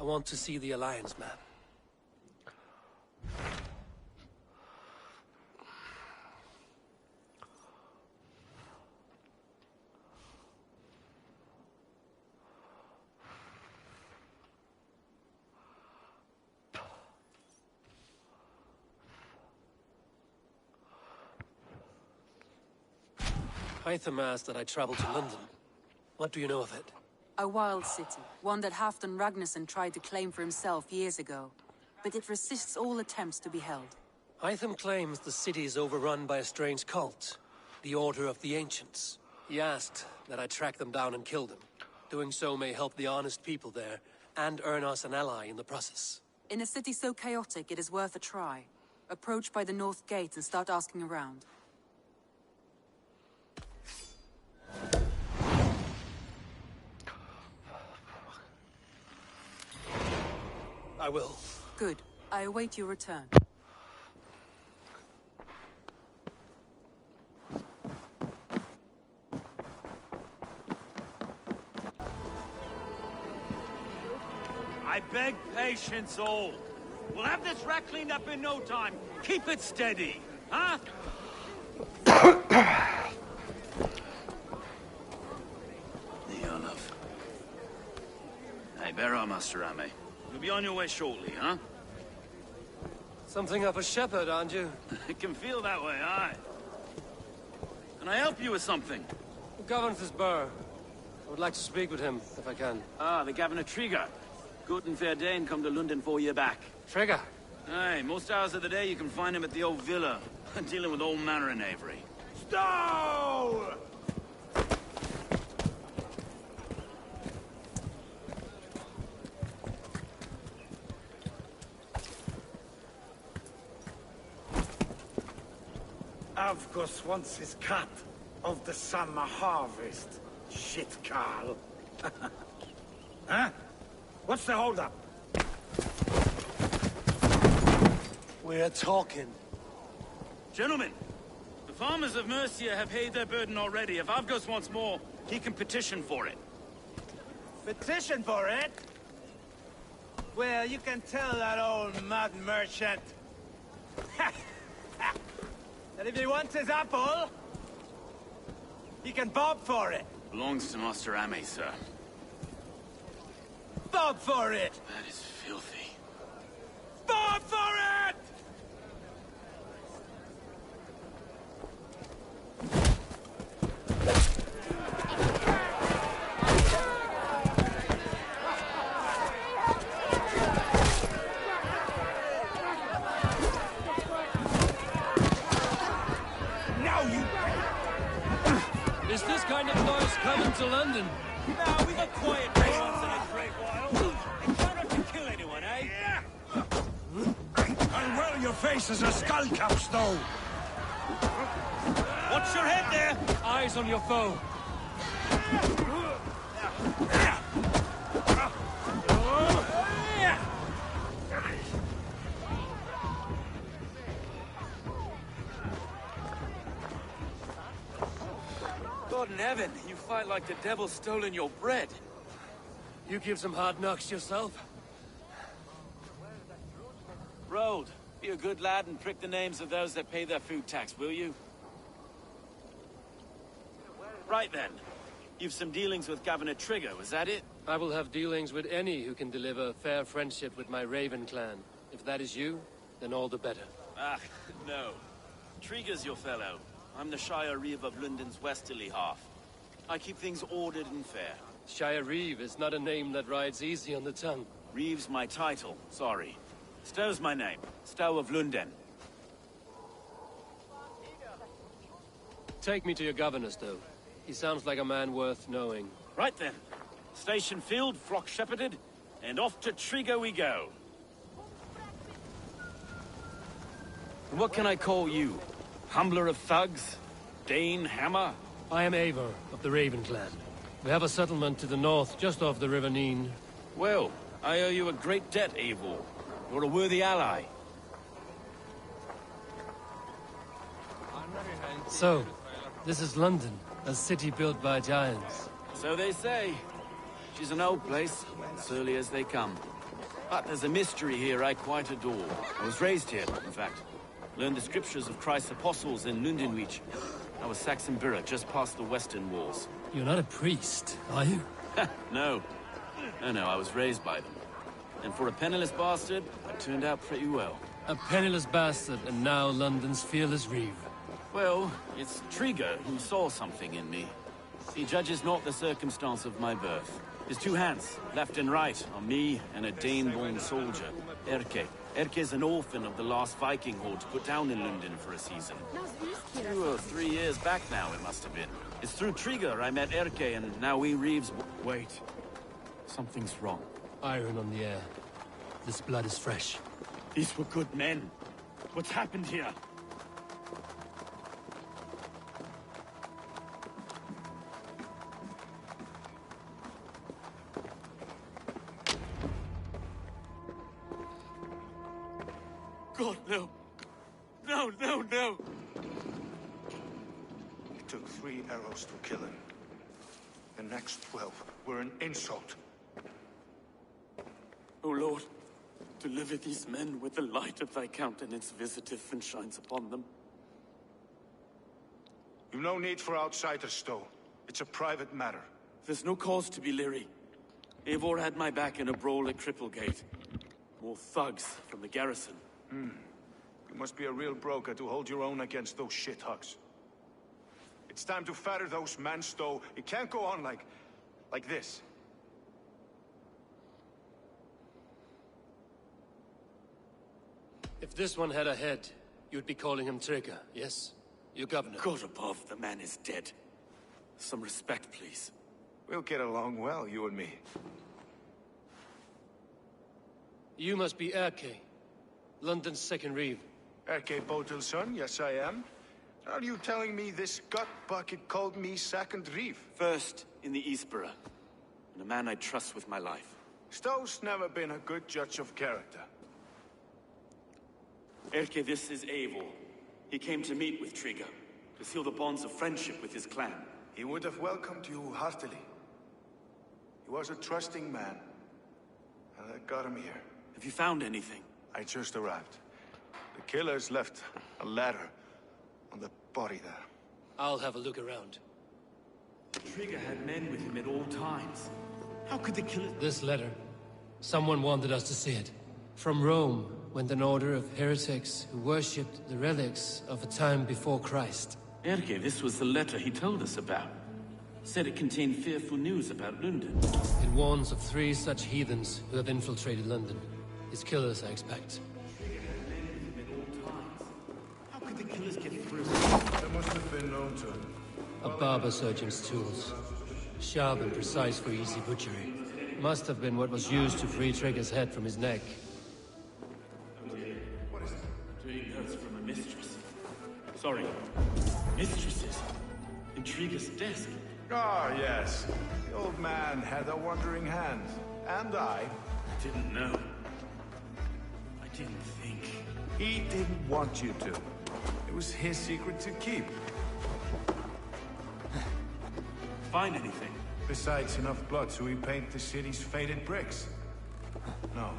want to see the Alliance map. Hytham asked that I travel to London. What do you know of it? A wild city, one that Halfdan Ragnarsson tried to claim for himself years ago. But it resists all attempts to be held. Hytham claims the city is overrun by a strange cult, the Order of the Ancients. He asked that I track them down and kill them. Doing so may help the honest people there, and earn us an ally in the process. In a city so chaotic, it is worth a try. Approach by the North Gate and start asking around. I will. Good. I await your return. I beg patience, all. We'll have this rat cleaned up in no time. Keep it steady, huh? Enough. Hey, bear up, Master Ame. You'll be on your way shortly, huh? Something of a shepherd, aren't you? It can feel that way, aye. Can I help you with something? Who governs this burr? I would like to speak with him, if I can. Ah, the Governor Trigger. Good and fair Dane come to Lunden 4 years back. Trigger? Aye, most hours of the day you can find him at the old villa, dealing with all manner in Avery. Stow! Avgos wants his cut of the summer harvest. Shit, Carl. Huh? What's the holdup? We're talking. Gentlemen, the farmers of Mercia have paid their burden already. If Avgos wants more, he can petition for it. Petition for it? Well, you can tell that old mud merchant that if he wants his apple, he can bob for it. Belongs to Master Ame, sir. Bob for it! That is filthy. Bob for it! Is this kind of noise coming to London? No, we got quiet day once in a great while. And try not to kill anyone, eh? And well, your face is a skull cap, Stow. Watch your head there! Eyes on your foe. God in heaven, you fight like the devil stolen your bread. You give some hard knocks yourself? Road, be a good lad and prick the names of those that pay their food tax, will you? Right then. You've some dealings with Governor Trigger, was that it? I will have dealings with any who can deliver fair friendship with my Raven clan. If that is you, then all the better. Ah, no. Trigger's your fellow. I'm the Shire Reeve of Lunden's westerly half. I keep things ordered and fair. Shire Reeve is not a name that rides easy on the tongue. Reeve's my title, sorry. Stow's my name. Stow of Lunden. Take me to your governor, Stow. He sounds like a man worth knowing. Right then. Station filled, flock shepherded, and off to Trigger we go. And what can I call you? Humbler of thugs? Dane Hammer? I am Eivor of the Raven clan. We have a settlement to the north, just off the River Neen. Well, I owe you a great debt, Eivor. You're a worthy ally. So, this is London, a city built by giants. So they say. She's an old place, as early as they come. But there's a mystery here I quite adore. I was raised here, in fact. Learned the scriptures of Christ's apostles in Lunden. I was Saxon Borough, just past the western walls. You're not a priest, are you? No. No, I was raised by them. And for a penniless bastard, I turned out pretty well. A penniless bastard, and now London's fearless reeve. Well, it's Trigger who saw something in me. He judges not the circumstance of my birth. His two hands, left and right, are me and a Dane-born soldier, Erke. Erke's an orphan of the last Viking horde put down in Lunden for a season. 2 or 3 years back now, it must have been. It's through Trigger I met Erke, and now we Reeves... Wait. Something's wrong. Iron on the air. This blood is fresh. These were good men. What's happened here? God, no. No. It took 3 arrows to kill him. The next 12 were an insult. O Lord, deliver these men with the light of thy countenance visiteth and shines upon them. You've no need for outsiders, Stowe. It's a private matter. There's no cause to be leery. Eivor had my back in a brawl at Cripplegate. More thugs from the garrison. You must be a real broker to hold your own against those shithugs. It's time to fetter those men, Stowe. It can't go on like this. If this one had a head, you'd be calling him Trigger, yes? Your governor. God above, the man is dead. Some respect, please. We'll get along well, you and me. You must be Erke, London's second reeve. Erke Botil's son, yes I am. Are you telling me this gut bucket called me second reeve? First in the Eastborough, and a man I trust with my life. Stowe's never been a good judge of character. Erke, this is Eivor. He came to meet with Trigger, to seal the bonds of friendship with his clan. He would have welcomed you heartily. He was a trusting man, and I got him here. Have you found anything? I just arrived. The killers left a letter on the body there. I'll have a look around. Trigger had men with him at all times. How could the killers... This letter. Someone wanted us to see it. From Rome went an order of heretics who worshipped the relics of a time before Christ. Erke, this was the letter he told us about. Said it contained fearful news about Lunden. It warns of 3 such heathens who have infiltrated London. His killers, I expect. Trigger had men with him at all times. How could the killers get through? They must have been known to him. A barber surgeon's tools. Sharp and precise for easy butchery. Must have been what was used to free Trigger's head from his neck. Doing notes from a mistress. Sorry. Mistresses? In Trigger's desk? Ah, yes. The old man had a wandering hand. And I. Didn't know. I didn't think. He didn't want you to. It was his secret to keep. Find anything? Besides enough blood to repaint the city's faded bricks. No.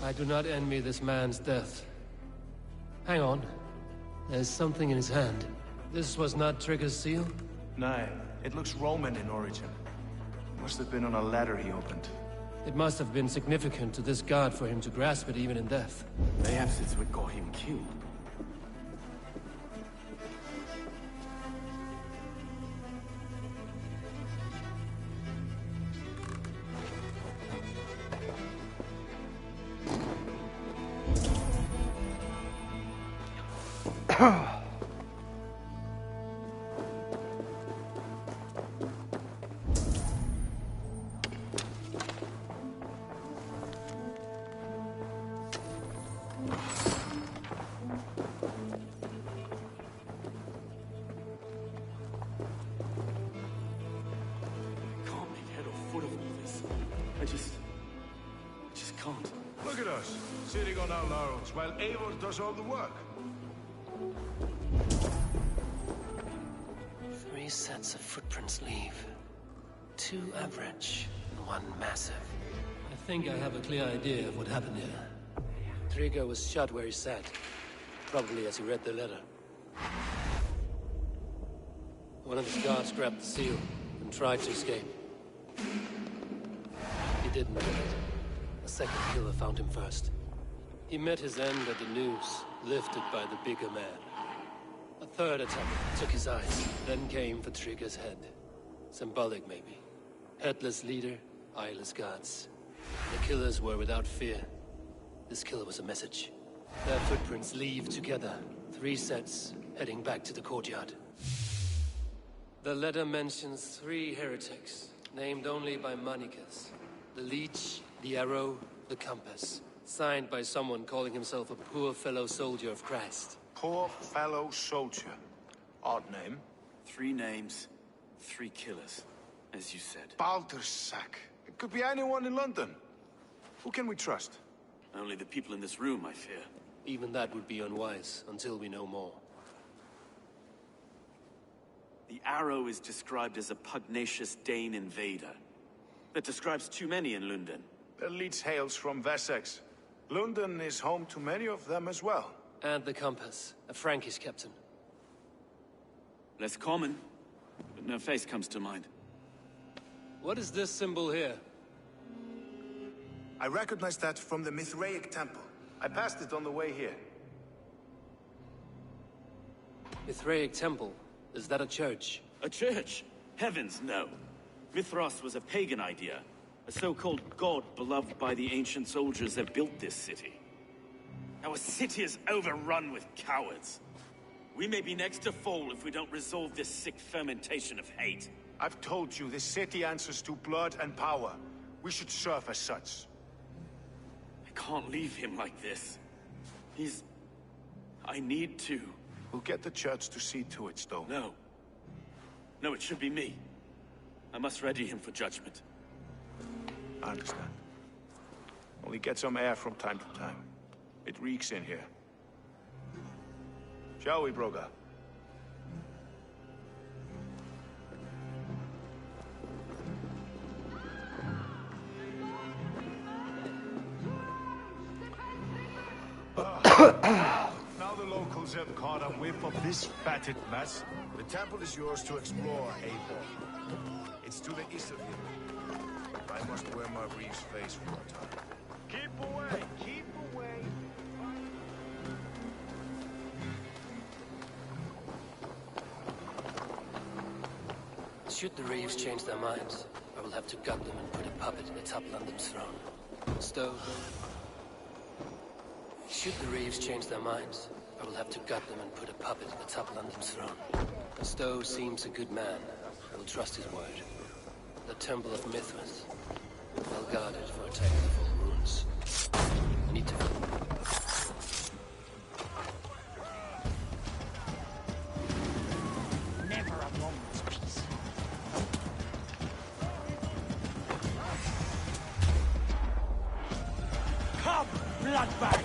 I do not envy this man's death. Hang on. There's something in his hand. This was not Trigger's seal? No, it looks Roman in origin. Must have been on a ladder he opened. It must have been significant to this god for him to grasp it even in death. Perhaps it's what got him killed. I just can't. Look at us, sitting on our laurels while Eivor does all the work. 3 3 sets of footprints leave. 2 average, and 1 massive. I think I have a clear idea of what happened here. Trigger was shot where he sat, probably as he read the letter. One of his guards grabbed the seal and tried to escape. He didn't make it. A second killer found him first. He met his end at the noose, lifted by the bigger man. A third attacker took his eyes, then came for Trigger's head. Symbolic, maybe. Headless leader, eyeless guards. The killers were without fear. This killer was a message. Their footprints leave together. 3 sets, heading back to the courtyard. The letter mentions 3 heretics, named only by Manicus. The Leech, the Arrow, the Compass. Signed by someone calling himself a poor fellow soldier of Christ. Poor fellow soldier. Odd name. 3 names, 3 killers, as you said. Baldersack. It could be anyone in London. Who can we trust? Only the people in this room, I fear. Even that would be unwise, until we know more. The Arrow is described as a pugnacious Dane invader. That describes too many in Lunden. The Leech hails from Wessex. Lunden is home to many of them as well. And the Compass, a Frankish captain. Less common, but no face comes to mind. What is this symbol here? I recognize that from the Mithraic temple. I passed it on the way here. Mithraic temple? Is that a church? A church? Heavens, no. Mithras was a pagan idea. A so-called god beloved by the ancient soldiers that built this city. Our city is overrun with cowards. We may be next to fall if we don't resolve this sick fermentation of hate. I've told you, this city answers to blood and power. We should serve as such. I can't leave him like this. I need to. We'll get the church to see to it, Stowe. No. No, it should be me. I must ready him for judgment. I understand. Only get some air from time to time. It reeks in here. Shall we, Broga? Now the locals have caught a whiff of this fatted mess. The temple is yours to explore, Abel. It's to the east of here. I must wear my Reeve's face for a time. Keep away! Keep away! Should the Reeves change their minds, I will have to gut them and put a puppet atop London's throne. Stowe. Should the Reeves change their minds, I will have to gut them and put a puppet atop London's throne. Stowe seems a good man. I will trust his word. The Temple of Mithras. Well guarded for attack of all runes. I need to... Never a moment's peace. Come, bloodbag!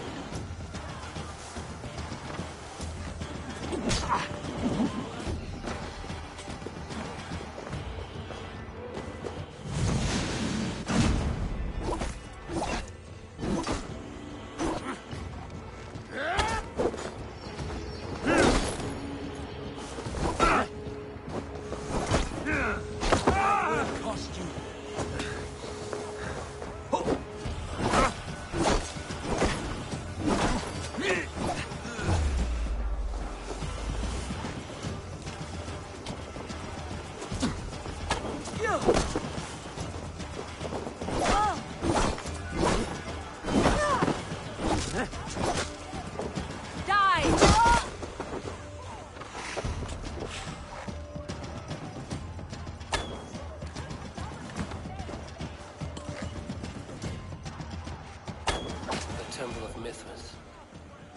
Temple of Mithras.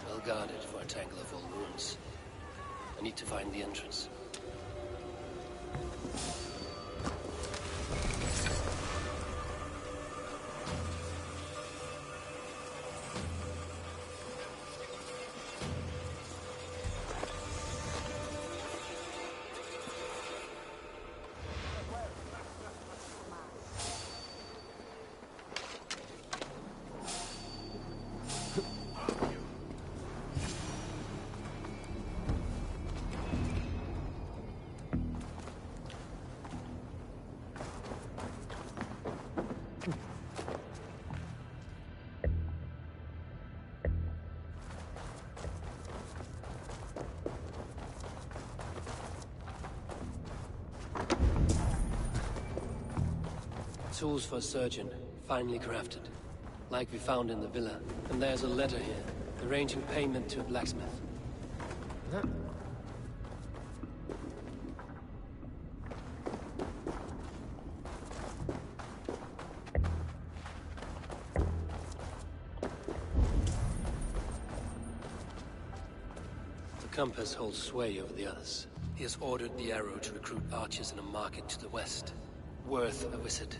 Well guarded for a tangle of old ruins. I need to find the entrance. tools for a surgeon, finely crafted. Like we found in the villa. And there's a letter here, arranging payment to a blacksmith. The compass holds sway over the others. He has ordered the arrow to recruit archers in a market to the west. Worth a visit.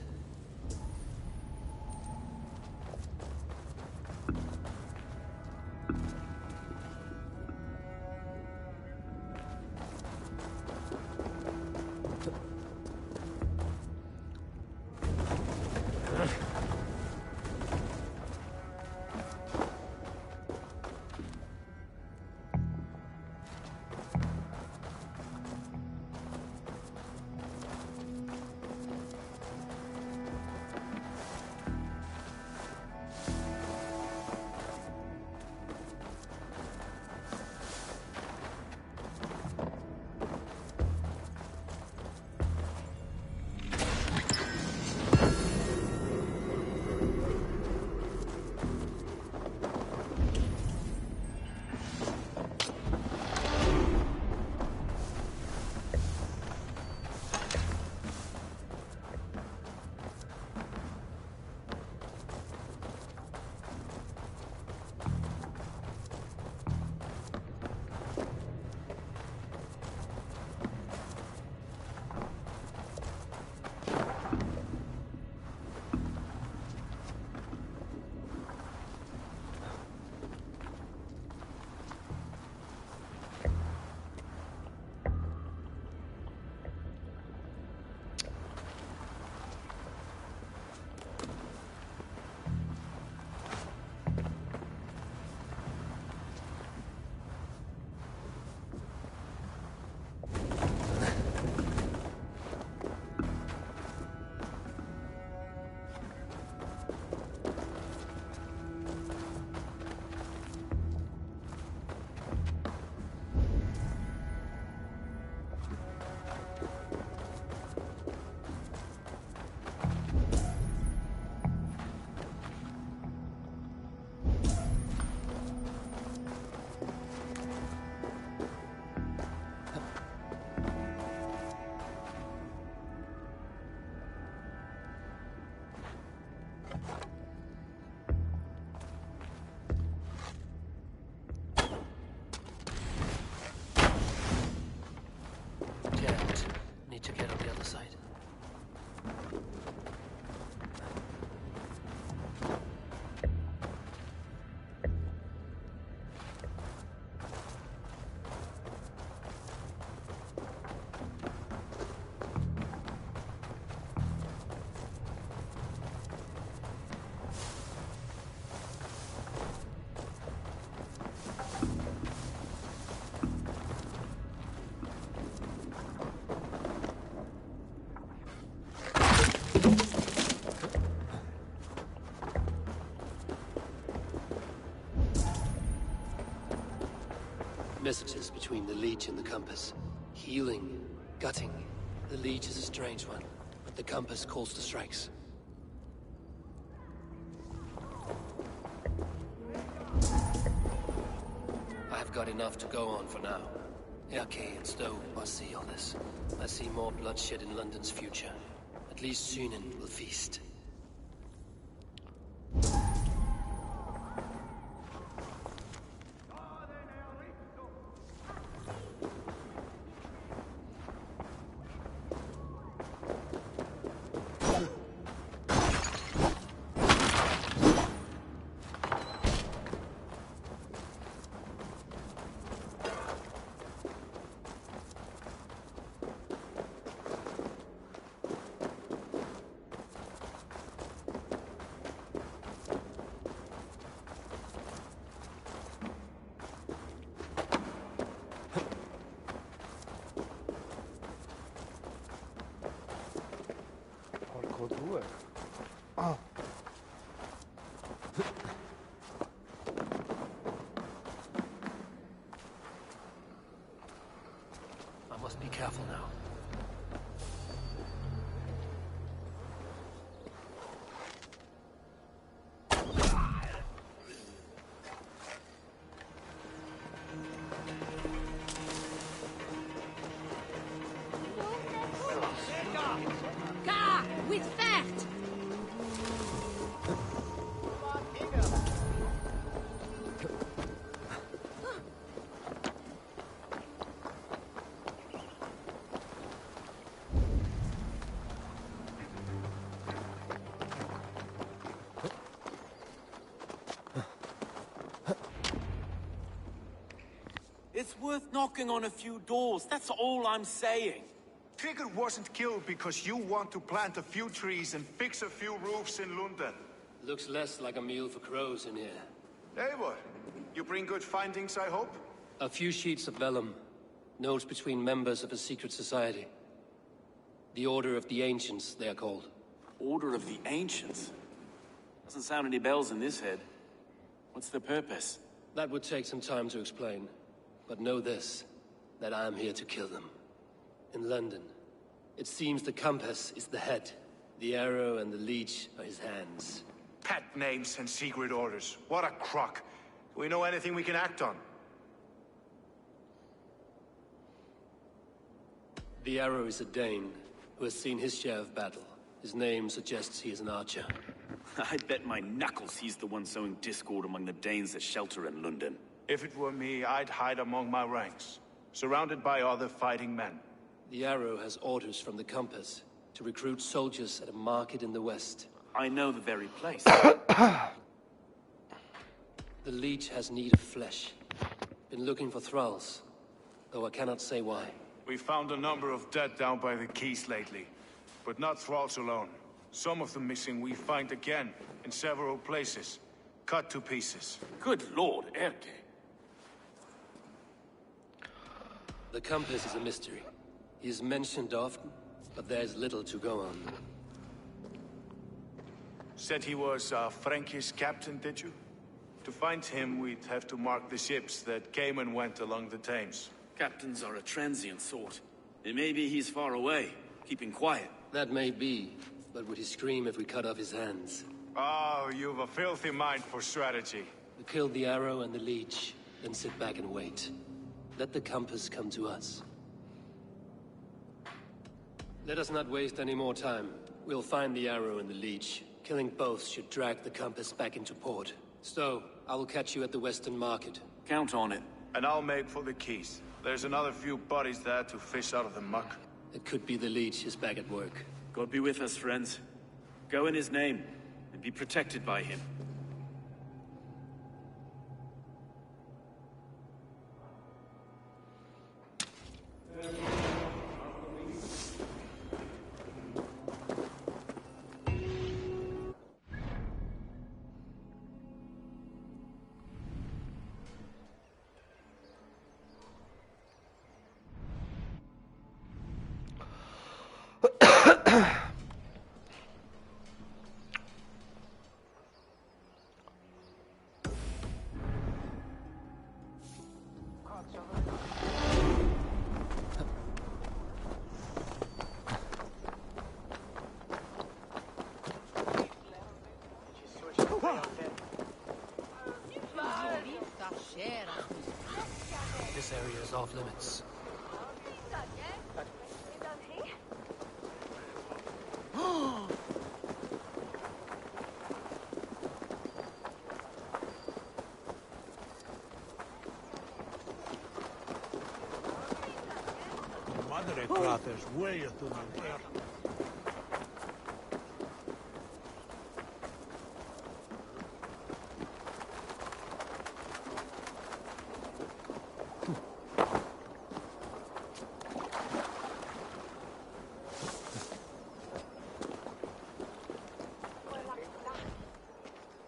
Need to get on the other side. Messages between the leech and the compass. Healing, gutting. The leech is a strange one, but the compass calls to strikes. I've got enough to go on for now. Okay, it's though I see all this. I see more bloodshed in London's future. At least Sunan will feast. I must be careful now. with fact! It's worth knocking on a few doors, that's all I'm saying. Trigger wasn't killed because you want to plant a few trees and fix a few roofs in Lunden. Looks less like a meal for crows in here. Eivor, you bring good findings, I hope? A few sheets of vellum. Notes between members of a secret society. The Order of the Ancients, they are called. Order of the Ancients? Doesn't sound any bells in this head. What's the purpose? That would take some time to explain. But know this, that I am here to kill them. In London, it seems the compass is the head. The arrow and the leech are his hands. Pet names and secret orders. What a crock. Do we know anything we can act on? The arrow is a Dane, who has seen his share of battle. His name suggests he is an archer. I bet my knuckles he's the one sowing discord among the Danes that shelter in Lunden. If it were me, I'd hide among my ranks, surrounded by other fighting men. The arrow has orders from the compass to recruit soldiers at a market in the west. I know the very place. The leech has need of flesh. Been looking for thralls, though I cannot say why. We found a number of dead down by the quays lately, but not thralls alone. Some of the missing we find again in several places, cut to pieces. Good lord, Erke. The compass is a mystery. He is mentioned often, but there's little to go on. Said he was a Frankish captain, did you? To find him, we'd have to mark the ships that came and went along the Thames. Captains are a transient sort. It may be he's far away, keeping quiet. That may be, but would he scream if we cut off his hands? Oh, you've a filthy mind for strategy. We kill the arrow and the leech, then sit back and wait. Let the compass come to us. Let us not waste any more time. We'll find the arrow and the leech. Killing both should drag the compass back into port. So, I will catch you at the Western Market. Count on it. And I'll make for the quays. There's another few bodies there to fish out of the muck. It could be the leech is back at work. God be with us, friends. Go in his name, and be protected by him. This area is off limits. Madre cráteres, huella tu mujer.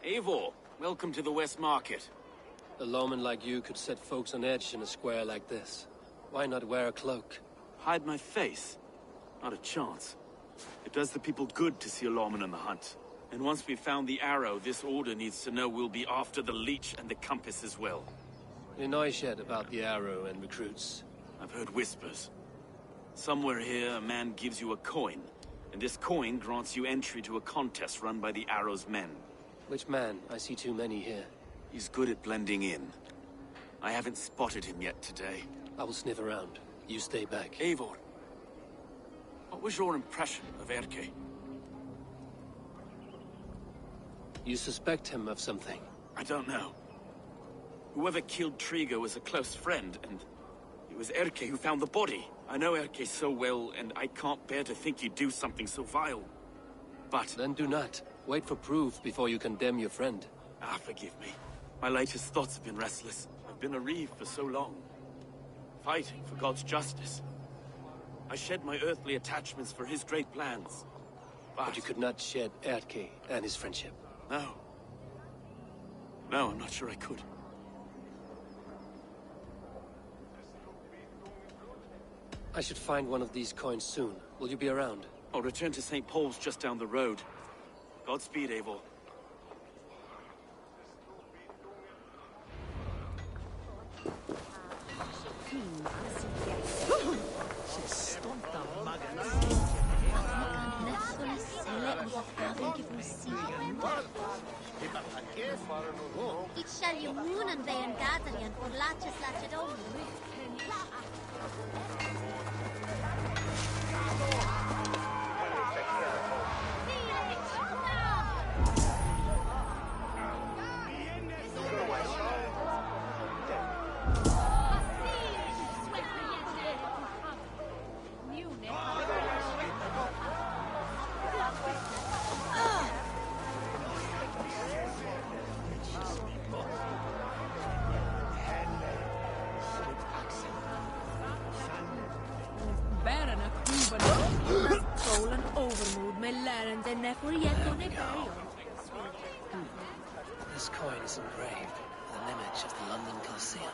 Eivor, welcome to the West Market. A lawman like you could set folks on edge in a square like this. Why not wear a cloak? Hide my face? Not a chance. It does the people good to see a lawman on the hunt. And once we've found the arrow, this order needs to know we'll be after the leech and the compass as well. You know yet about the arrow and recruits? I've heard whispers. Somewhere here, a man gives you a coin, and this coin grants you entry to a contest run by the arrow's men. Which man? I see too many here. He's good at blending in. I haven't spotted him yet today. I will sniff around. You stay back. Eivor, what was your impression of Erke? You suspect him of something? I don't know. Whoever killed Trigo was a close friend, and it was Erke who found the body. I know Erke so well, and I can't bear to think he'd do something so vile. But... Then do not. Wait for proof before you condemn your friend. Ah, forgive me. My latest thoughts have been restless. I've been a reeve for so long. Fighting for God's justice. I shed my earthly attachments for his great plans. But you could not shed Erke and his friendship. No. No, I'm not sure I could. I should find one of these coins soon. Will you be around? I'll return to St. Paul's just down the road. Godspeed, Abel. It shall you moon and bay and gathering for latches latched only. This coin is engraved with an image of the London Colosseum.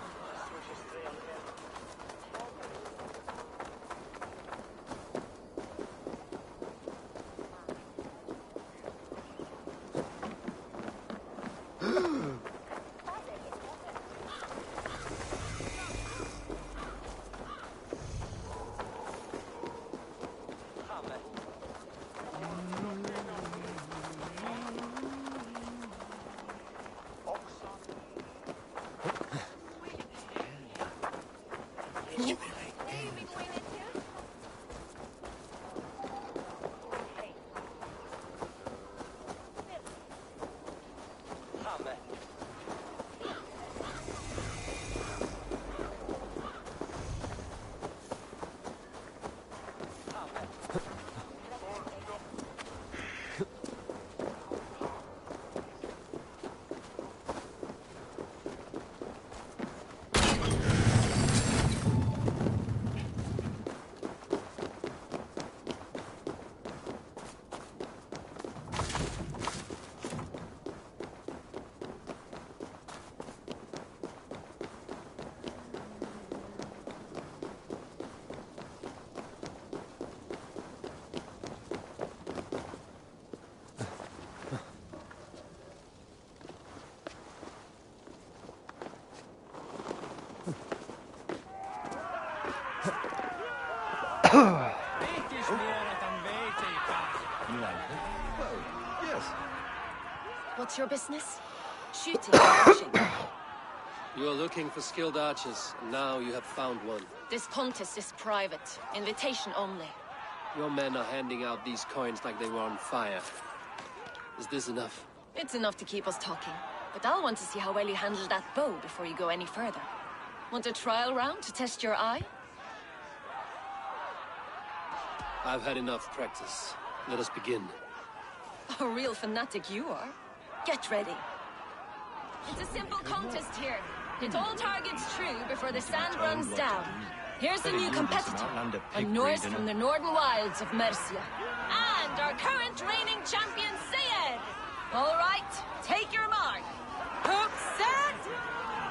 What's your business? Shooting or arching? You are looking for skilled archers, and now you have found one. This contest is private. Invitation only. Your men are handing out these coins like they were on fire. Is this enough? It's enough to keep us talking. But I'll want to see how well you handle that bow before you go any further. Want a trial round to test your eye? I've had enough practice. Let us begin. A real fanatic you are. Get ready. It's a simple contest here. Hit all targets true before the sand runs down. Here's a new competitor, a Norse from the northern wilds of Mercia. And our current reigning champion, Sayed. All right, take your mark. Hook set!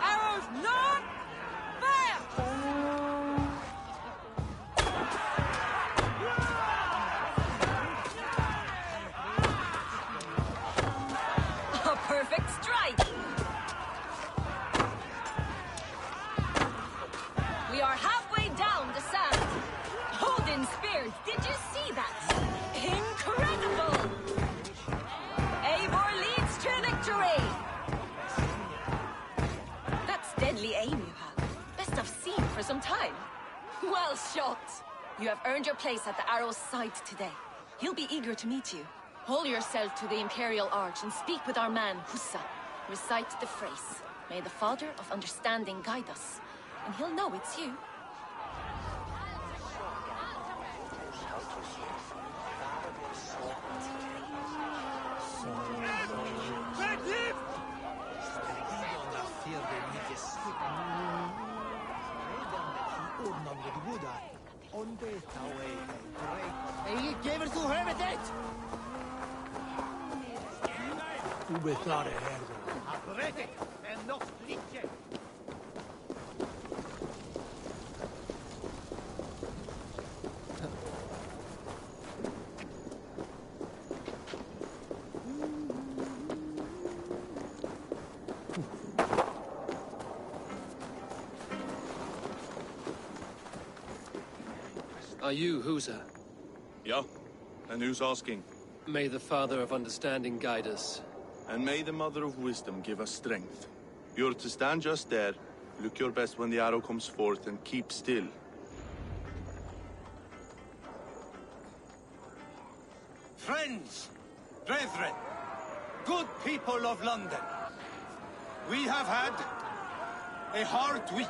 Arrows not! Fire! A perfect strike! We are halfway down the sand. Odin spears, did you see that? Incredible! Eivor leads to victory! That's deadly aim you have. Best I've seen for some time. Well shot! You have earned your place at the arrow's side today. He'll be eager to meet you. Hold yourself to the Imperial Arch and speak with our man, Hussa. Recite the phrase. May the Father of Understanding guide us, and he'll know it's you. Are you Husa? Yeah? And who's asking? May the Father of Understanding guide us. And may the Mother of Wisdom give us strength. You're to stand just there, look your best when the arrow comes forth, and keep still. Friends, brethren, good people of London, we have had a hard week.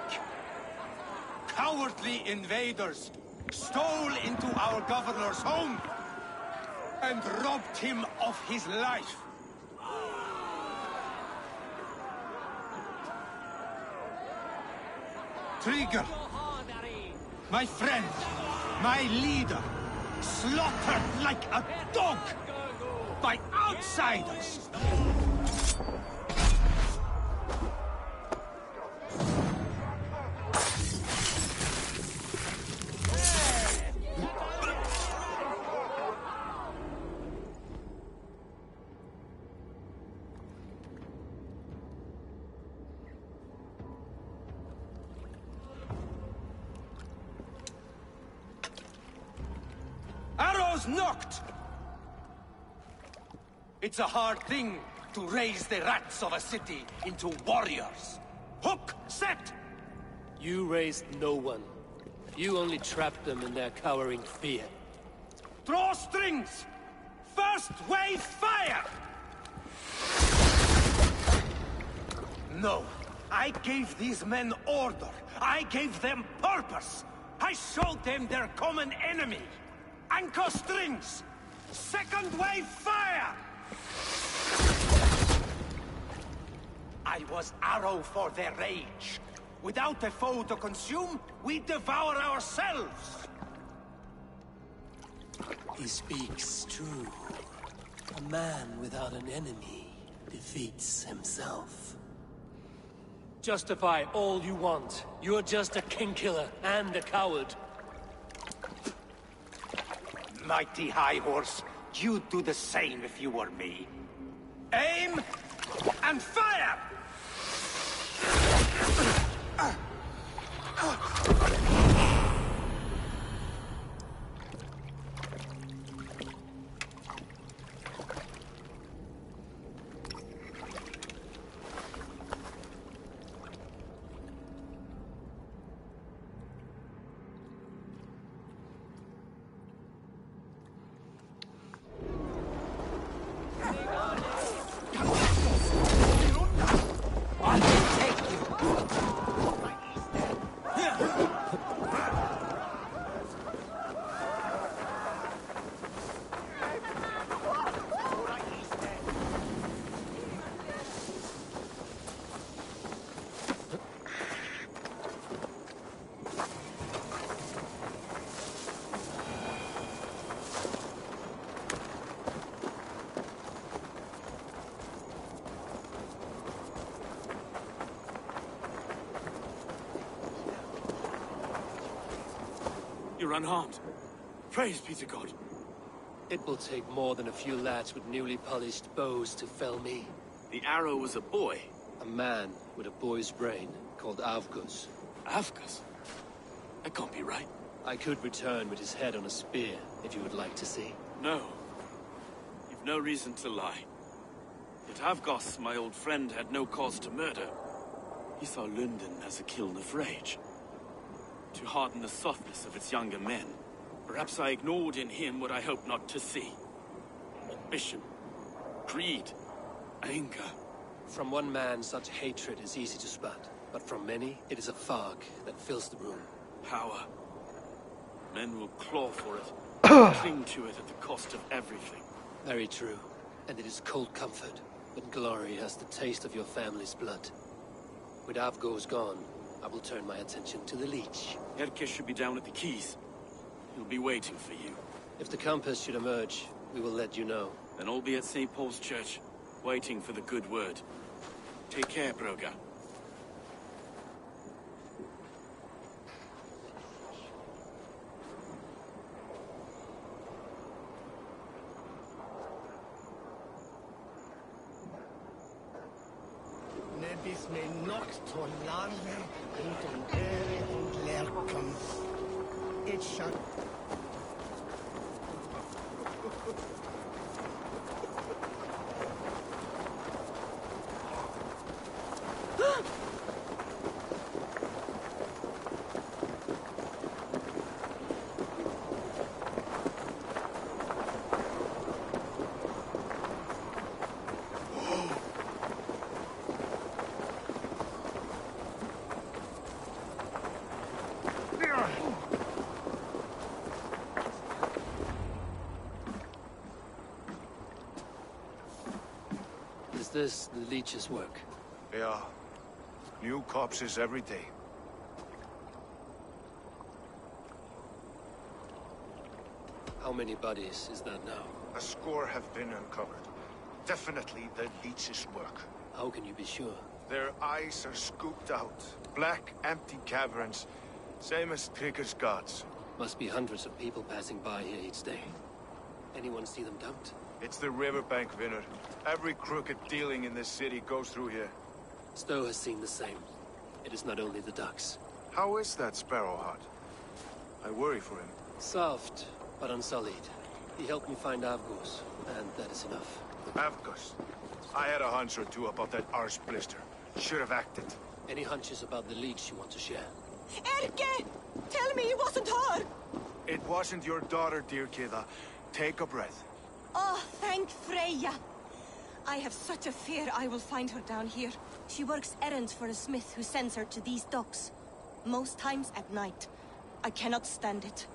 Cowardly invaders stole into our governor's home and robbed him of his life. Trigger, my friend, my leader, slaughtered like a dog by outsiders. Arrows knocked! It's a hard thing to raise the rats of a city into warriors. Hook, set! You raised no one. You only trapped them in their cowering fear. Draw strings! First wave fire! No, I gave these men order. I gave them purpose. I showed them their common enemy. Anchor strings! Second wave fire! I was arrow for their rage. Without a foe to consume, we devour ourselves! He speaks true. A man without an enemy defeats himself. Justify all you want. You're just a king-killer and a coward. Mighty High Horse, you'd do the same if you were me. Aim and fire! You're unharmed. Praise be to God. It will take more than a few lads with newly polished bows to fell me. The arrow was a boy. A man with a boy's brain, called Avgus. Avgus? That can't be right. I could return with his head on a spear, if you would like to see. No. You've no reason to lie. Yet Avgus, my old friend, had no cause to murder. He saw Lunden as a kiln of rage. To harden the softness of its younger men. Perhaps I ignored in him what I hoped not to see. ambition, greed, anger. From one man, such hatred is easy to spot. But from many, it is a fog that fills the room. Power. Men will claw for it, cling to it at the cost of everything. Very true. And it is cold comfort when glory has the taste of your family's blood. With Avgo's gone, I will turn my attention to the Leech. Erke should be down at the quays. He'll be waiting for you. If the Compass should emerge, we will let you know. Then I'll be at St. Paul's Church, waiting for the good word. Take care, Broga. Nebis me nocto larve und ere und lercum. It shall... Is this the Leech's work? Yeah. New corpses every day. How many bodies is that now? A score have been uncovered. Definitely the Leech's work. How can you be sure? Their eyes are scooped out. Black, empty caverns. Same as Trigger's gods. Must be hundreds of people passing by here each day. Anyone see them dumped? It's the riverbank, Vinner. Every crooked dealing in this city goes through here. Stowe has seen the same. It is not only the ducks. How is that Sparrowheart? I worry for him. Soft, but unsullied. He helped me find Avgos, and that is enough. Avgos. I had a hunch or two about that arse blister. Should have acted. Any hunches about the Leech you want to share? Erke! Tell me it wasn't her! It wasn't your daughter, dear Kida. Take a breath. Oh, thank Freya. I have such a fear I will find her down here. She works errands for a smith who sends her to these docks. Most times at night. I cannot stand it.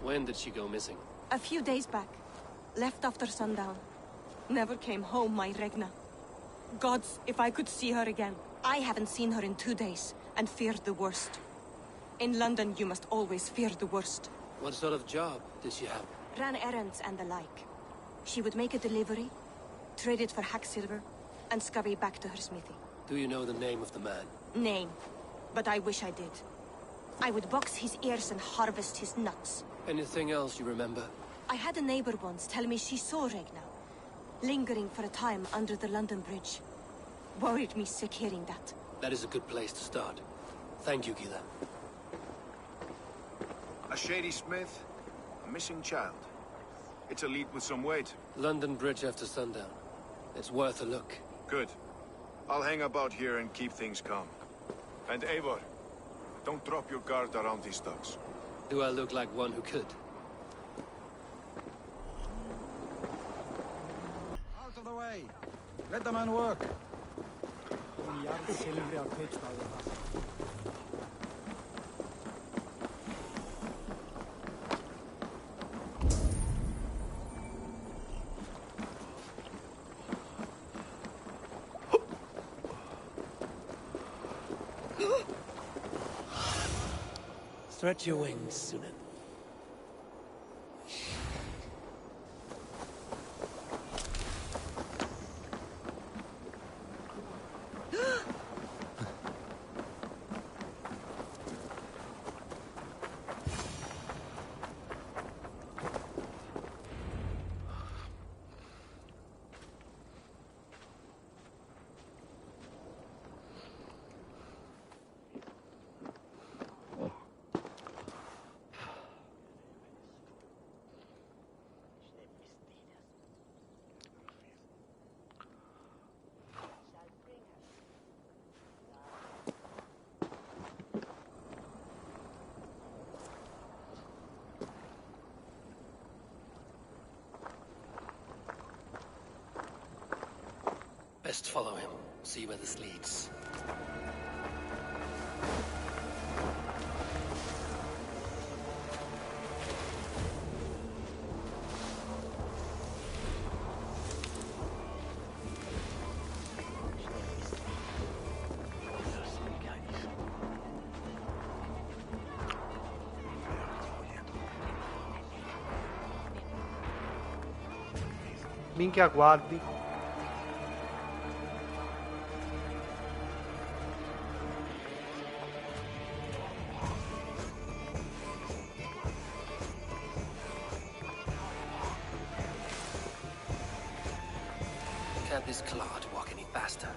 When did she go missing? A few days back. Left after sundown. Never came home, my Regna. Gods, if I could see her again. I haven't seen her in 2 days, and feared the worst. In London, you must always fear the worst. What sort of job did she have? Ran errands and the like. She would make a delivery, trade it for hack silver, and scurry back to her smithy. Do you know the name of the man? Name. But I wish I did. I would box his ears and harvest his nuts. Anything else you remember? I had a neighbor once tell me she saw Regna, lingering for a time under the London Bridge. Worried me sick hearing that. That is a good place to start. Thank you, Gila. A shady smith, a missing child. It's a lead with some weight. London Bridge after sundown. It's worth a look. Good. I'll hang about here and keep things calm. And Eivor, don't drop your guard around these docks. Do I look like one who could? Out of the way! Let the man work! Stretch your wings, Sunan. Best follow him. See where this leads. Minchia, guardi. Can't this clod walk any faster?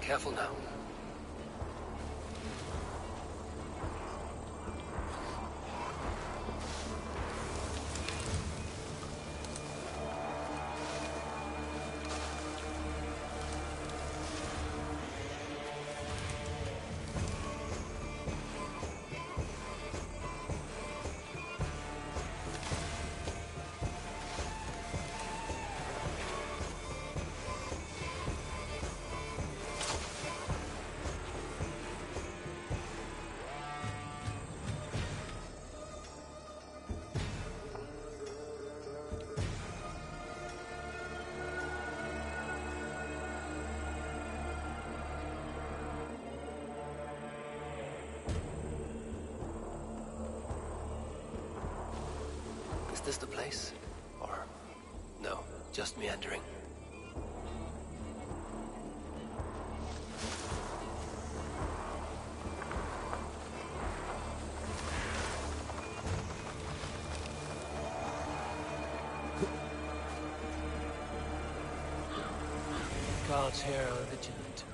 Careful now. Is this the place? Or no, just meandering? Guards here are vigilant.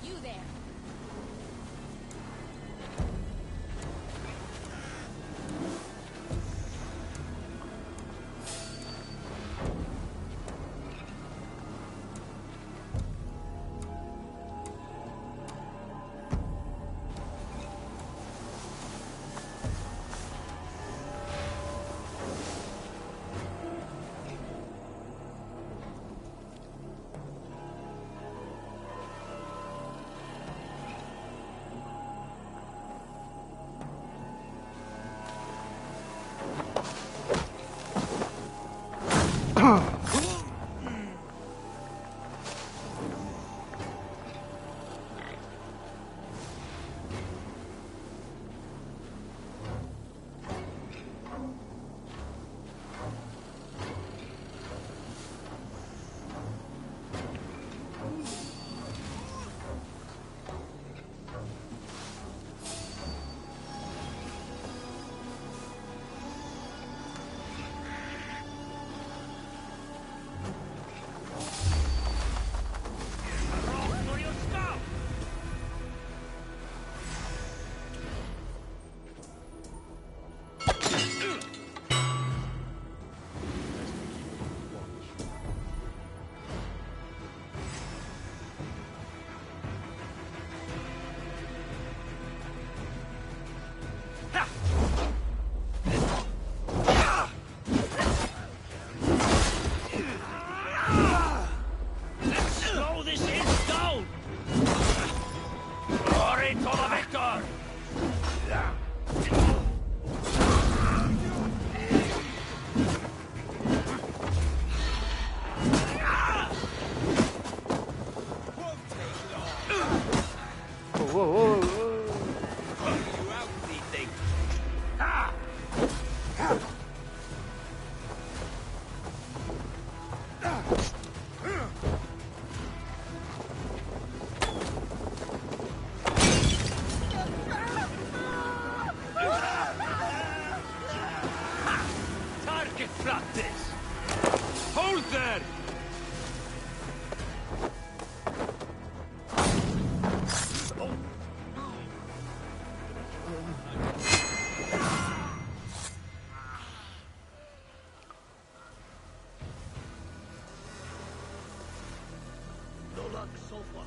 You there. Target practice! Hold there! No luck so far.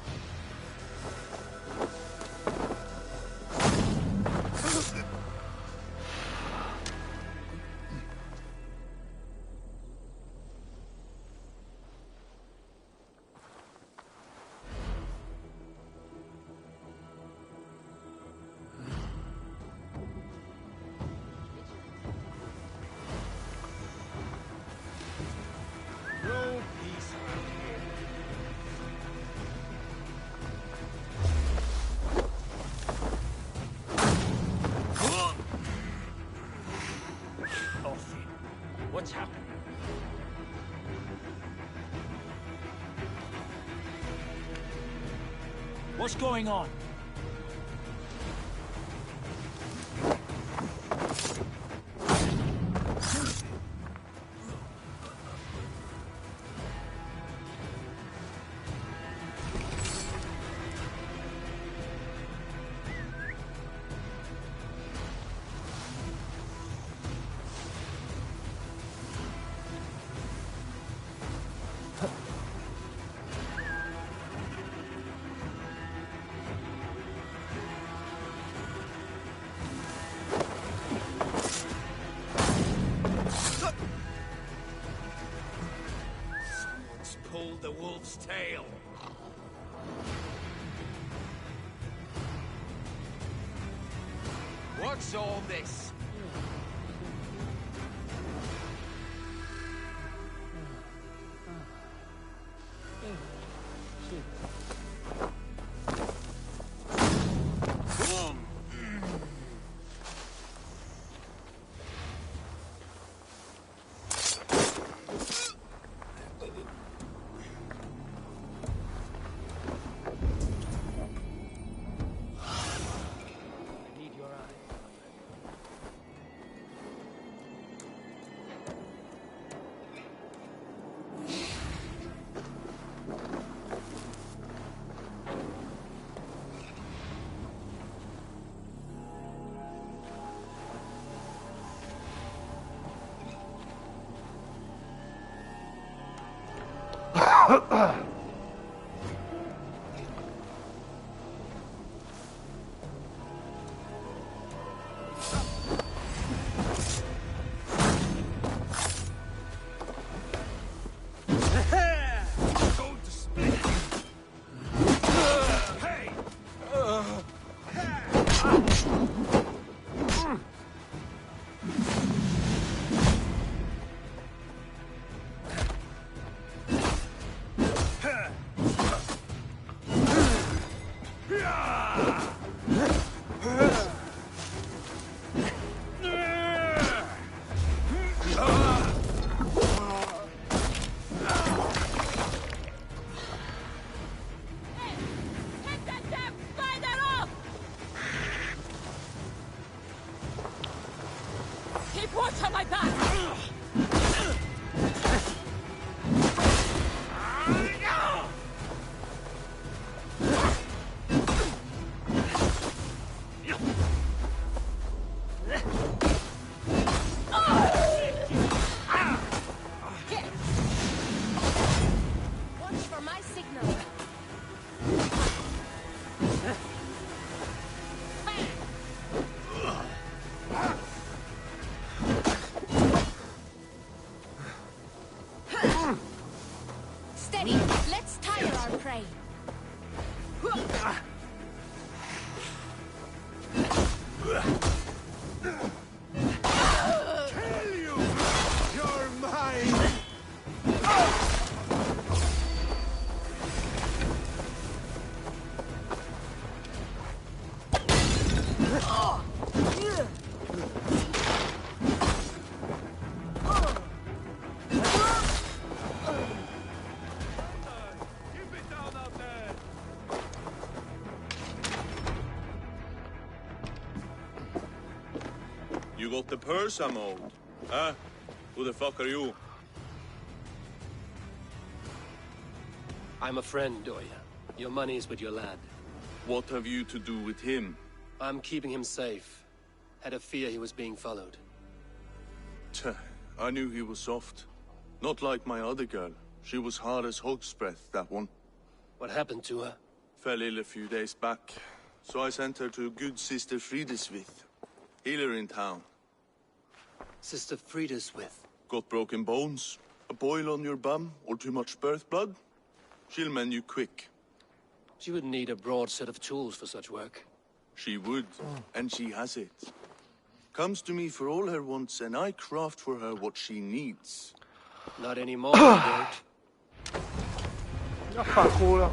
No peace around here. Nothing. What's happening? What's going on? Someone's pulled the wolf's tail. What's all this? I need your eye. Going to split. Hey! Hit that damn spider off! Keep watch on my back! Watch for my signal. Steady. Let's tire our prey. Kill you! You're mine! got the purse I'm owed. Huh? Who the fuck are you? I'm a friend, Doya. Your money's with your lad. What have you to do with him? I'm keeping him safe. Had a fear he was being followed. Tch, I knew he was soft. Not like my other girl. She was hard as hog's breath, that one. What happened to her? Fell ill a few days back. So I sent her to good Sister Frideswith. Healer in town. Sister Frideswith. Got broken bones, a boil on your bum, or too much birth blood? She'll mend you quick. She would need a broad set of tools for such work. She would, and she has it. Comes to me for all her wants, and I craft for her what she needs. Not anymore, you don't. Affanculo.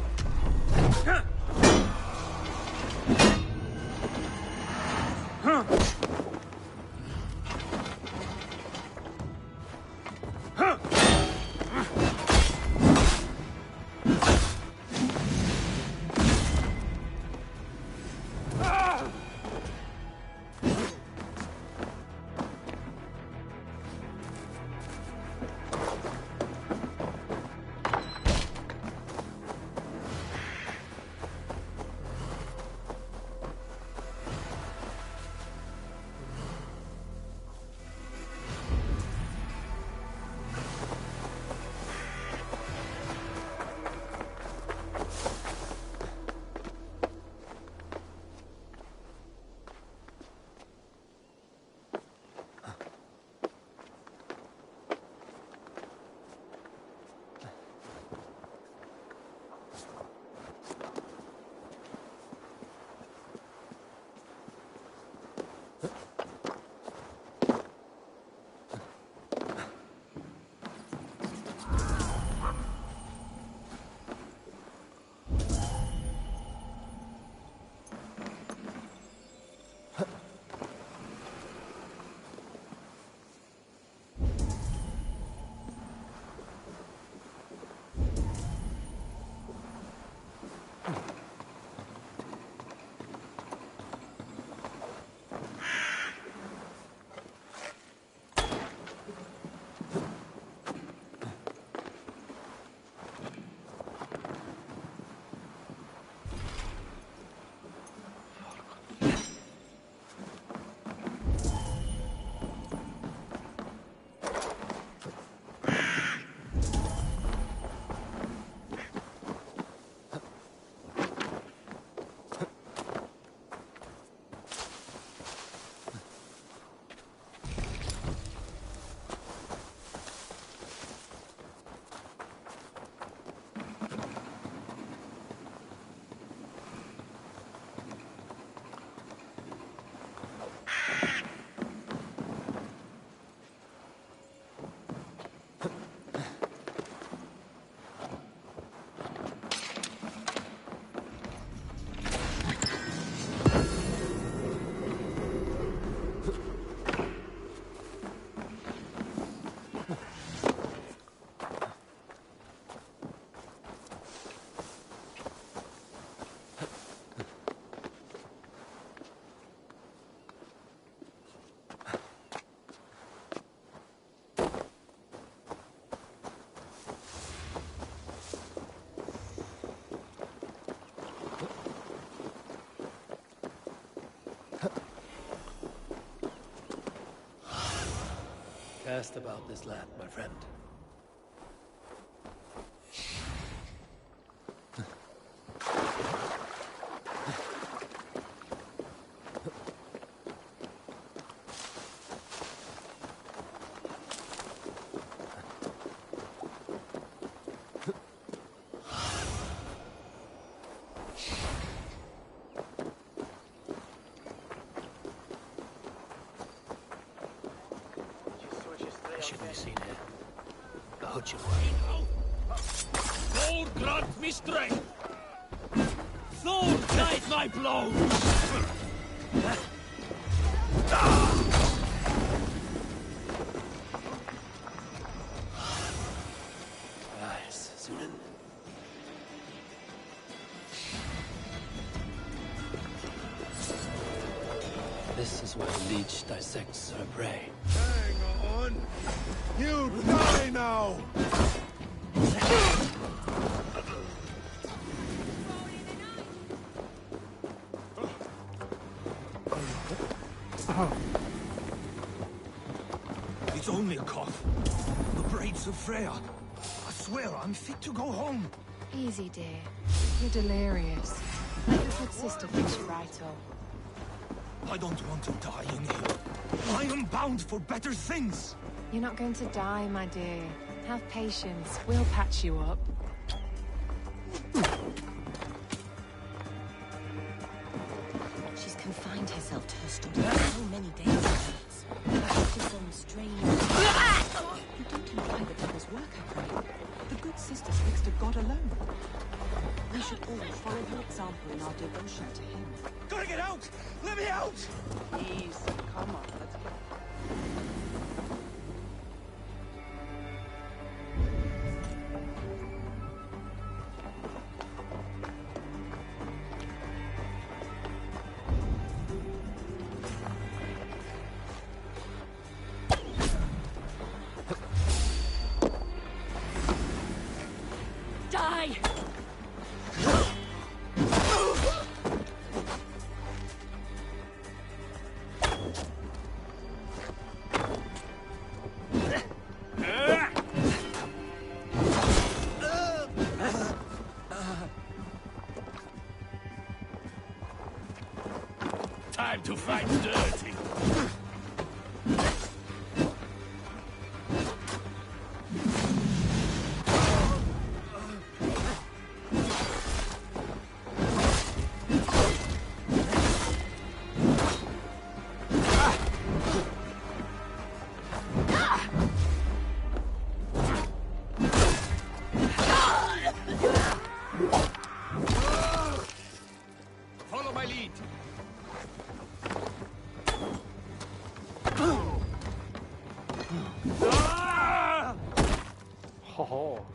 Cast about this land, my friend. Shouldn't be seen here. The Hutchin Thor grant me strength! Thor guide my blows! Rise, Sunan. This is where the leech dissects her prey. Hang on! You die now! It's only a cough. The braids of Freya. I swear I'm fit to go home. Easy, dear. You're delirious. Let your good sister fix you right up. I don't want to die in here. I am bound for better things. You're not going to die, my dear. Have patience. We'll patch you up. She's confined herself to her study for so many days. After some strange... You don't imply the devil's work, I pray. The good sister speaks to God alone. We should all follow her example in our devotion to him. Gotta get out! Let me out! Please, come on, let's go. Die! Time to fight dirty. Follow my lead. Oh.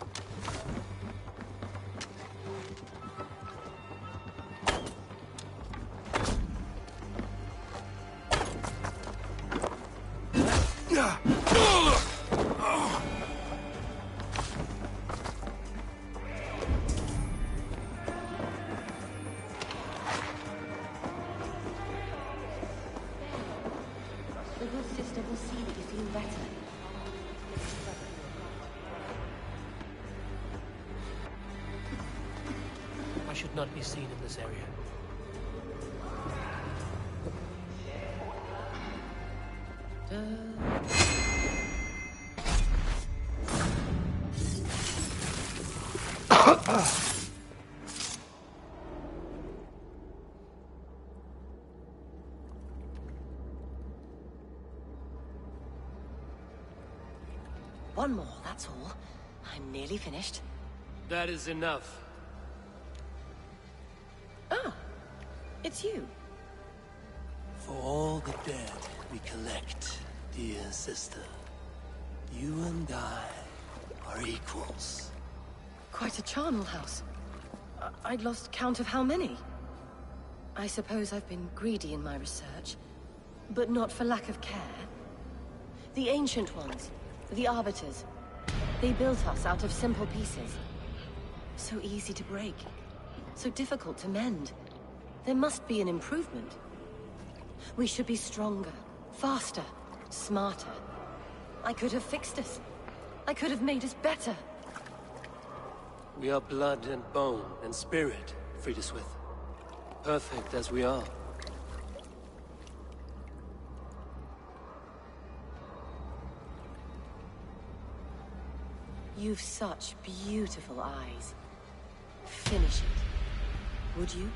The good sister will see that you feel better. I should not be seen in this area. One more, that's all. I'm nearly finished. That is enough. Ah, it's you. For all the dead we collect, dear sister, you and I are equals. Quite a charnel house. I'd lost count of how many. I suppose I've been greedy in my research, but not for lack of care. The Ancient Ones, the Arbiters, they built us out of simple pieces. So easy to break, so difficult to mend. There must be an improvement. We should be stronger, faster, smarter. I could have fixed us. I could have made us better. We are blood and bone and spirit, Friedeswith. Perfect as we are. You've such beautiful eyes. Finish it, would you?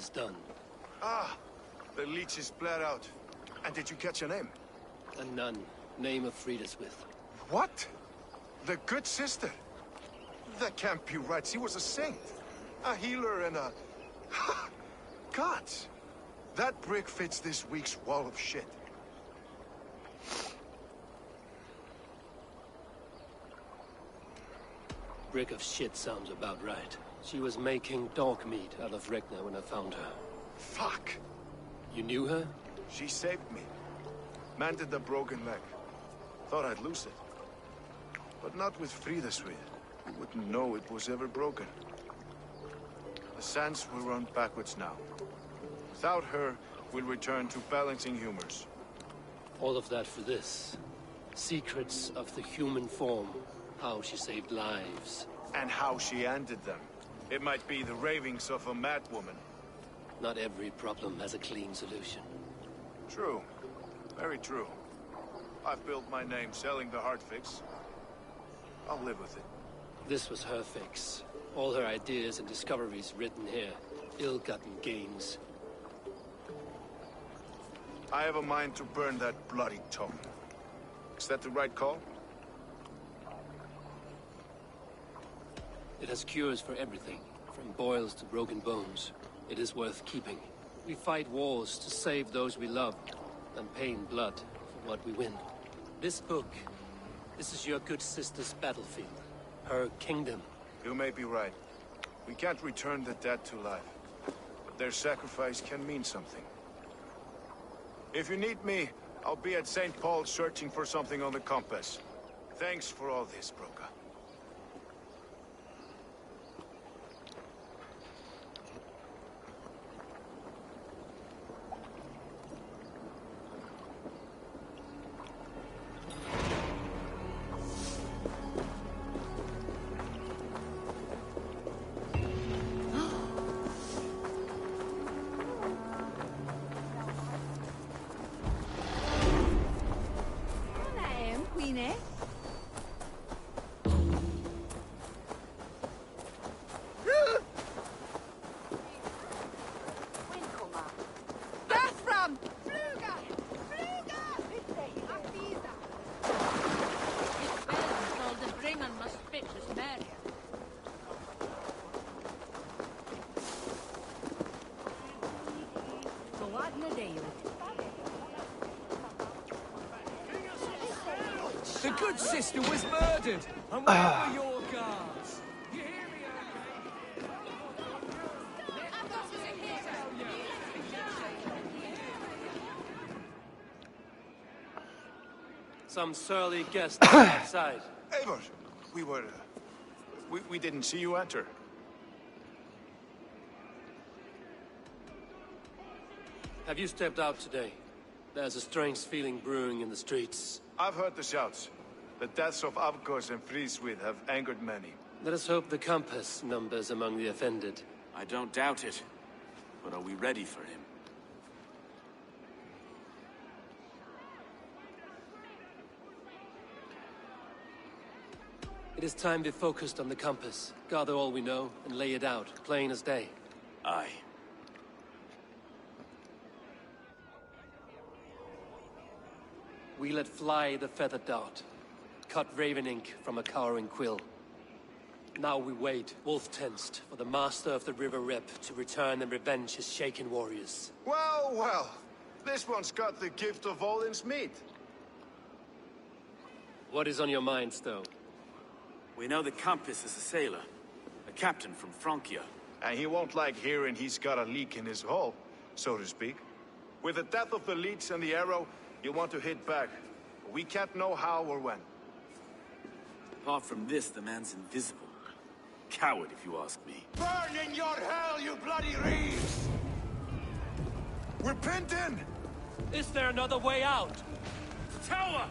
is done. Ah, the leech is bled out. And did you catch her name? A nun, name of Frida's with. What? The good sister? That can't be right. She was a saint. A healer and a... Gods! That brick fits this week's wall of shit. Brick of shit sounds about right. She was making dog meat out of Regna when I found her. Fuck! You knew her? She saved me. Mended the broken leg. Thought I'd lose it. But not with Frida's Swede. You wouldn't know it was ever broken. The sands will run backwards now. Without her, we'll return to balancing humors. All of that for this. Secrets of the human form. How she saved lives. And how she ended them. It might be the ravings of a madwoman. Not every problem has a clean solution. True. Very true. I've built my name selling the heart fix. I'll live with it. This was her fix. All her ideas and discoveries written here. Ill-gotten gains. I have a mind to burn that bloody tome. Is that the right call? It has cures for everything, from boils to broken bones. It is worth keeping. We fight wars to save those we love, and pay in blood for what we win. This book, this is your good sister's battlefield. Her kingdom. You may be right. We can't return the dead to life. But their sacrifice can mean something. If you need me, I'll be at St. Paul's searching for something on the compass. Thanks for all this, Broca. The good sister was murdered, and where were your guards? You hear me, Some surly guest outside. Eivor, we didn't see you enter. Have you stepped out today? There's a strange feeling brewing in the streets. I've heard the shouts. The deaths of Avgos and Frieswith have angered many. Let us hope the compass numbers among the offended. I don't doubt it. But are we ready for him? It is time to be focused on the compass. Gather all we know and lay it out, plain as day. Aye. We let fly the feathered dart. Cut raven ink from a cowering quill. Now we wait, wolf-tensed, for the master of the River Rep to return and revenge his shaken warriors. Well, well. This one's got the gift of Odin's meat. What is on your mind, Stowe? We know the compass is a sailor. A captain from Francia. And he won't like hearing he's got a leak in his hull, so to speak. With the death of the leech and the arrow, you want to hit back. We can't know how or when. Apart from this, the man's invisible. Coward, if you ask me. Burn in your hell, you bloody reeves! We're pinned in! Is there another way out? Tower!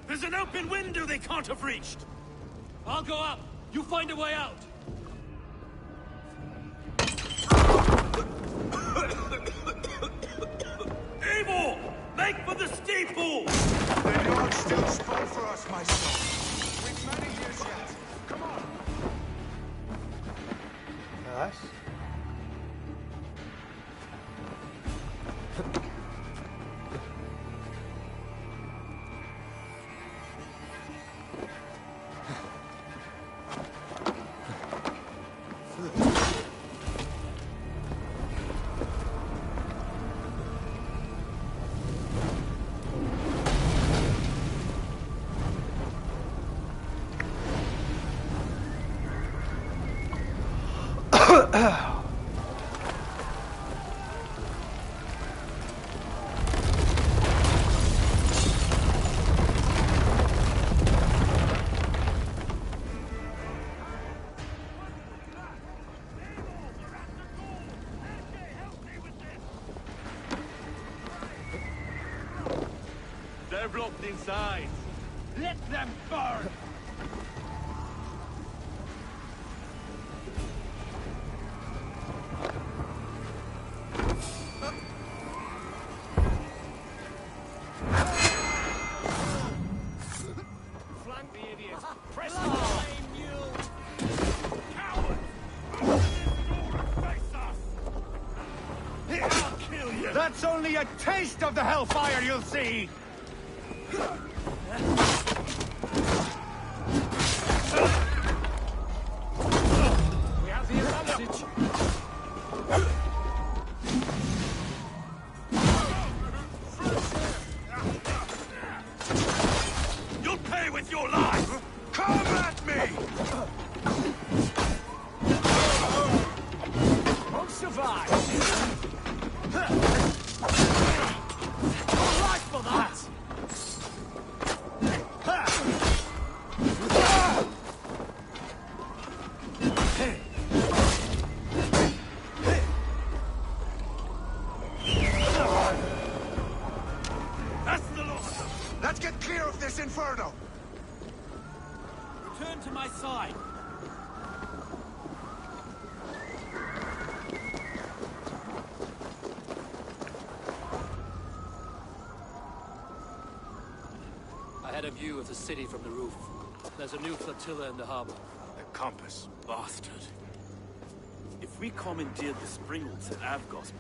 There's an open window they can't have reached! I'll go up. You find a way out. Eivor! Make for the steeple! The Lord still spoke for us, my son. We've many years yet. Come on! Nice. They're blocked inside. Let them burn! Flank the idiots! Press the flame, you coward! Face us! I'll kill you! That's only a taste of the hellfire you'll see! We have the advantage! You'll pay with your life! Come at me! Won't survive! Your life for that! That's the lot! Let's get clear of this inferno! Return to my side. I had a view of the city from the roof. There's a new flotilla in the harbor. The compass. Bastard. If we commandeered the springboards at Avgosport,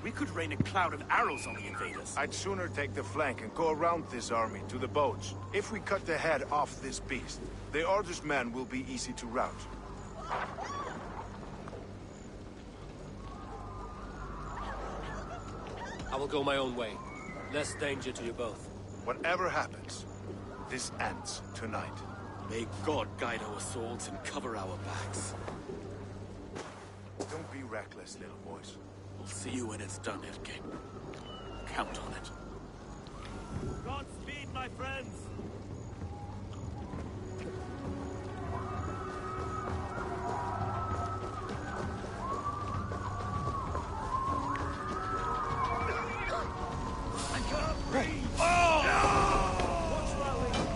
we could rain a cloud of arrows on the invaders. I'd sooner take the flank and go around this army to the boats. If we cut the head off this beast, the Order's men will be easy to rout. I will go my own way. Less danger to you both. Whatever happens, this ends tonight. May God guide our swords and cover our backs. Don't be reckless, little boys. We'll see you when it's done, Erke. Count on it. Godspeed, my friends!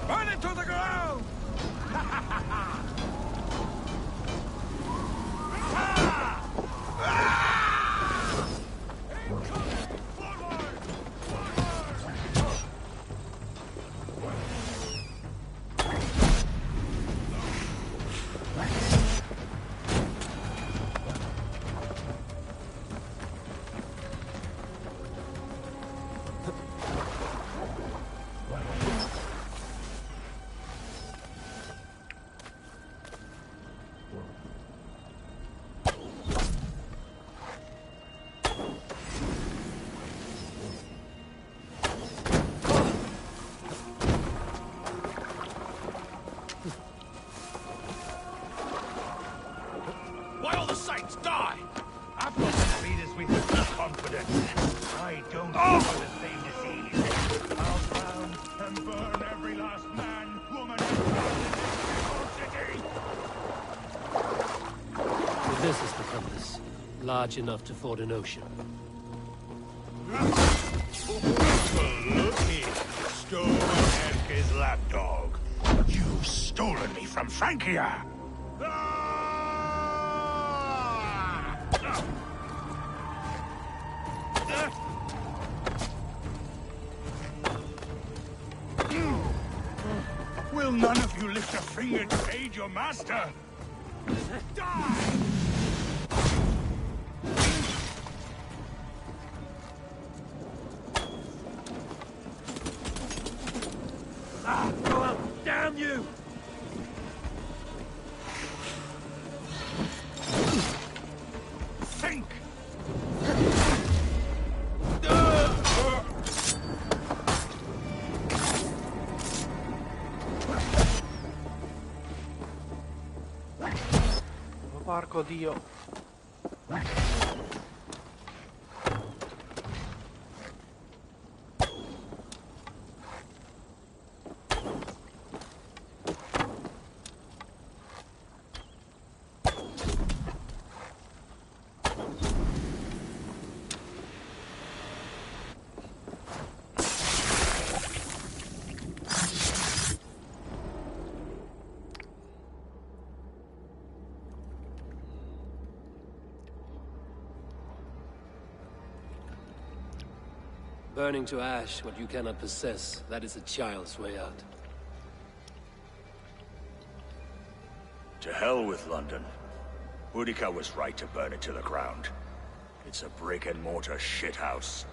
Burn it to the ground! Why all the saints die? I've got to lead us with such confidence. I don't want the same disease. I'll drown and burn every last man, woman, and child in this city. So this is the compass. Large enough to ford an ocean. Look here, stolen Erke's lapdog. You've stolen me from Francia. Will none of you lift a finger to aid your master? Die! Go out! Damn you! Think! Oh, porco Dio. Burning to ash what you cannot possess, that is a child's way out. To hell with London. Boudica was right to burn it to the ground. It's a brick-and-mortar shithouse.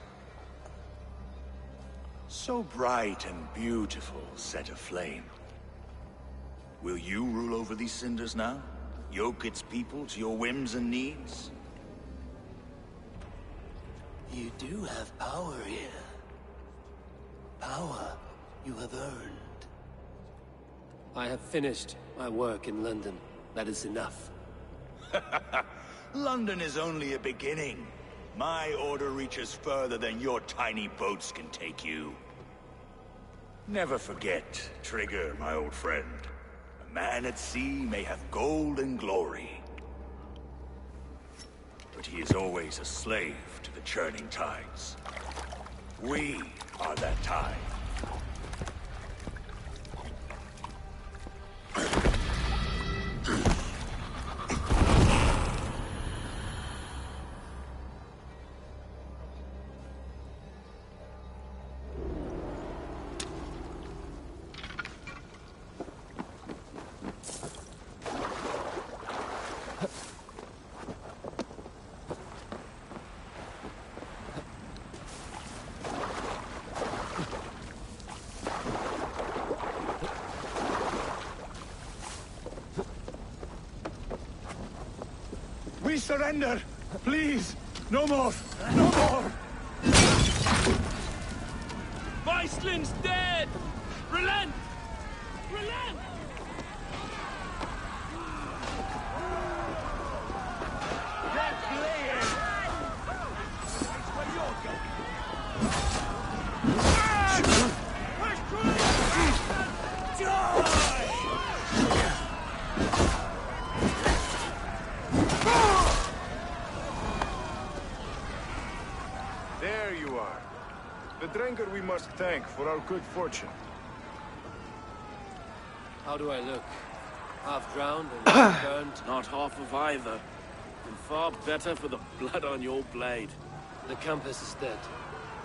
So bright and beautiful, set aflame. Will you rule over these cinders now? Yoke its people to your whims and needs? You do have power here. Power you have earned. I have finished my work in London. That is enough. London is only a beginning. My order reaches further than your tiny boats can take you. Never forget, Trigger, my old friend. A man at sea may have gold and glory, but he is always a slave to the churning tides. We are that tide. We surrender! Please! No more! No more! Weislin's dead! Relent! Relent! They're playing! That's where you're going! There you are. The drinker we must thank for our good fortune. How do I look? Half drowned and burnt? Not half of either. And far better for the blood on your blade. The Compass is dead.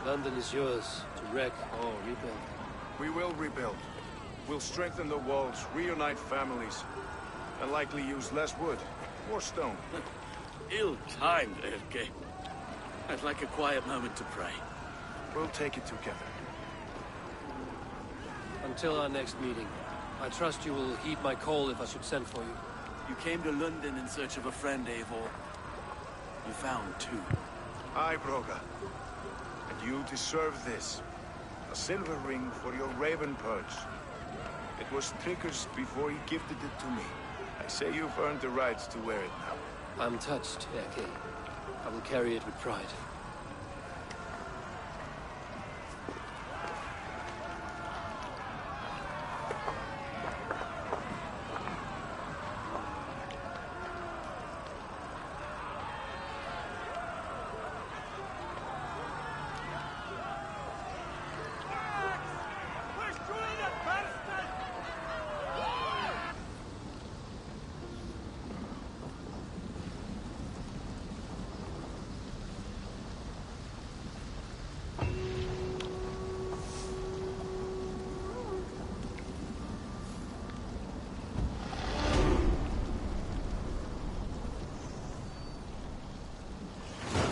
London is yours to wreck or rebuild. We will rebuild. We'll strengthen the walls, reunite families, and likely use less wood. More stone. Ill-timed, Erke. I'd like a quiet moment to pray. We'll take it together. Until our next meeting, I trust you will heed my call if I should send for you. You came to Lunden in search of a friend, Eivor. You found two. Aye, Broga. And you deserve this. A silver ring for your raven perch. It was Trigger's before he gifted it to me. I say you've earned the right to wear it now. I'm touched, Erke. I will carry it with pride.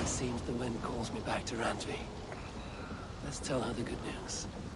Seems the wind calls me back to Randvi. Let's tell her the good news.